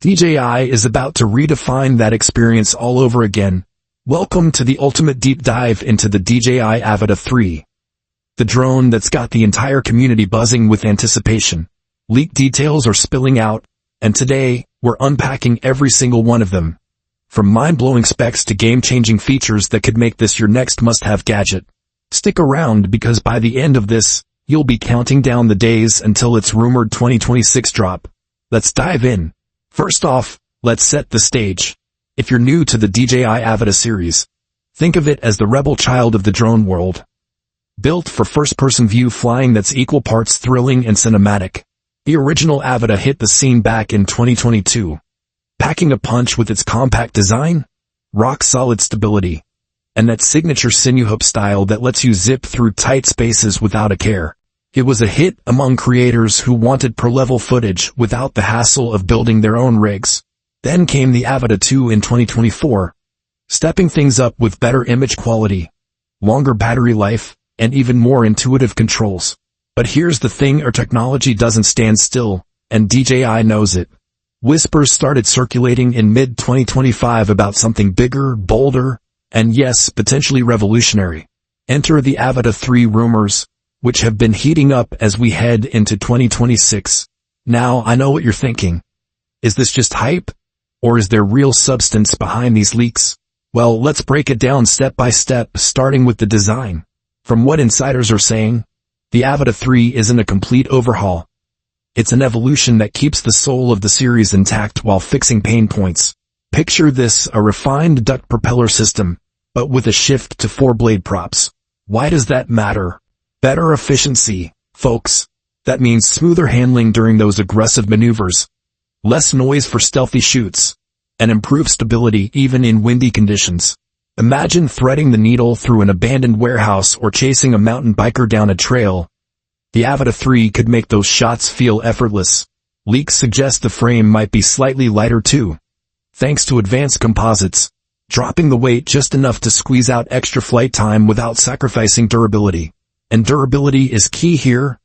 DJI is about to redefine that experience all over again. Welcome to the ultimate deep dive into the DJI Avata 3. The drone that's got the entire community buzzing with anticipation. Leaked details are spilling out, and today, we're unpacking every single one of them. From mind-blowing specs to game-changing features that could make this your next must-have gadget. Stick around because by the end of this, you'll be counting down the days until its rumored 2026 drop. Let's dive in. First off, let's set the stage. If you're new to the DJI Avata series, think of it as the rebel child of the drone world. Built for first-person view flying that's equal parts thrilling and cinematic. The original Avata hit the scene back in 2022, packing a punch with its compact design, rock-solid stability, and that signature sinew hook style that lets you zip through tight spaces without a care. It was a hit among creators who wanted pro-level footage without the hassle of building their own rigs. Then came the Avata 2 in 2024, stepping things up with better image quality, longer battery life, and even more intuitive controls. But here's the thing, our technology doesn't stand still, and DJI knows it. Whispers started circulating in mid-2025 about something bigger, bolder, and yes, potentially revolutionary. Enter the Avata 3 rumors, which have been heating up as we head into 2026. Now, I know what you're thinking. Is this just hype? Or is there real substance behind these leaks? Well, let's break it down step by step, starting with the design. From what insiders are saying, the Avata 3 isn't a complete overhaul. It's an evolution that keeps the soul of the series intact while fixing pain points. Picture this, a refined duct propeller system, but with a shift to 4-blade props. Why does that matter? Better efficiency, folks. That means smoother handling during those aggressive maneuvers, less noise for stealthy shoots, and improved stability even in windy conditions. Imagine threading the needle through an abandoned warehouse or chasing a mountain biker down a trail. The Avata 3 could make those shots feel effortless. Leaks suggest the frame might be slightly lighter too, thanks to advanced composites, dropping the weight just enough to squeeze out extra flight time without sacrificing durability. And durability is key here.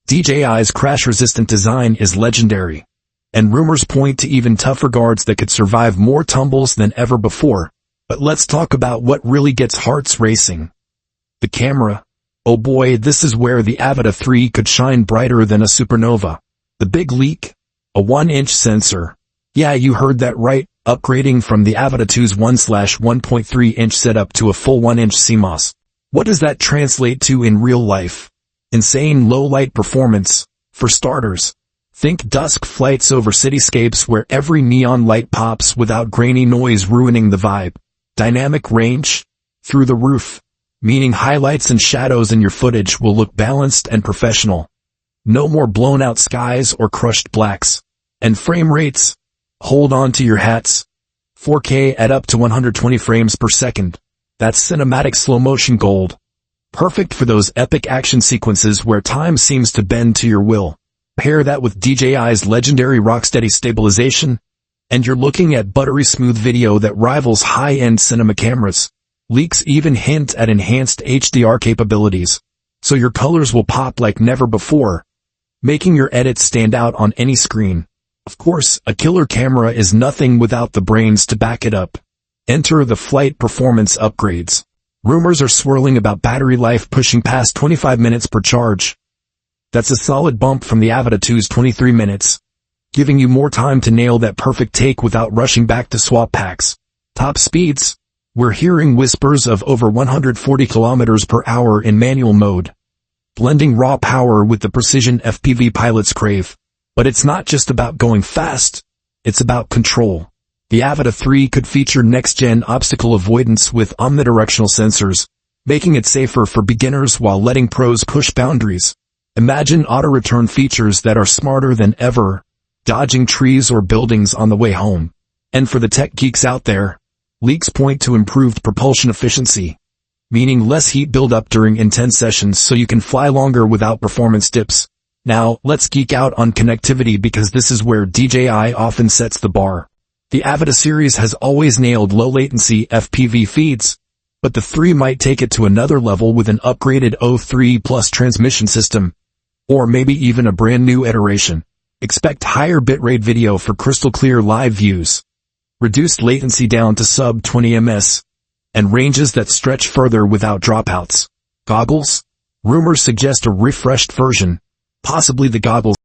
DJI's crash-resistant design is legendary, and rumors point to even tougher guards that could survive more tumbles than ever before. But let's talk about what really gets hearts racing. The camera. Oh boy, this is where the Avata 3 could shine brighter than a supernova. The big leak? A 1-inch sensor. Yeah, you heard that right, upgrading from the Avata 2's 1/1.3-inch setup to a full 1-inch CMOS. What does that translate to in real life? Insane low-light performance. For starters, think dusk flights over cityscapes where every neon light pops without grainy noise ruining the vibe. Dynamic range? Through the roof, meaning highlights and shadows in your footage will look balanced and professional. No more blown-out skies or crushed blacks. And frame rates? Hold on to your hats. 4K at up to 120 frames per second. That's cinematic slow-motion gold. Perfect for those epic action sequences where time seems to bend to your will. Pair that with DJI's legendary rocksteady stabilization, and you're looking at buttery smooth video that rivals high-end cinema cameras. Leaks even hint at enhanced HDR capabilities, so your colors will pop like never before, making your edits stand out on any screen. Of course, a killer camera is nothing without the brains to back it up. Enter the flight performance upgrades. Rumors are swirling about battery life pushing past 25 minutes per charge. That's a solid bump from the Avata 2's 23 minutes, giving you more time to nail that perfect take without rushing back to swap packs. Top speeds? We're hearing whispers of over 140 kilometers per hour in manual mode, blending raw power with the precision FPV pilots crave. But it's not just about going fast, it's about control. The Avata 3 could feature next-gen obstacle avoidance with omnidirectional sensors, making it safer for beginners while letting pros push boundaries. Imagine auto-return features that are smarter than ever, dodging trees or buildings on the way home. And for the tech geeks out there, leaks point to improved propulsion efficiency, meaning less heat buildup during intense sessions so you can fly longer without performance dips. Now, let's geek out on connectivity because this is where DJI often sets the bar. The Avata series has always nailed low-latency FPV feeds, but the 3 might take it to another level with an upgraded O3 Plus transmission system, or maybe even a brand new iteration. Expect higher bitrate video for crystal clear live views, reduced latency down to sub 20 ms, and ranges that stretch further without dropouts. Goggles? Rumors suggest a refreshed version, possibly the goggles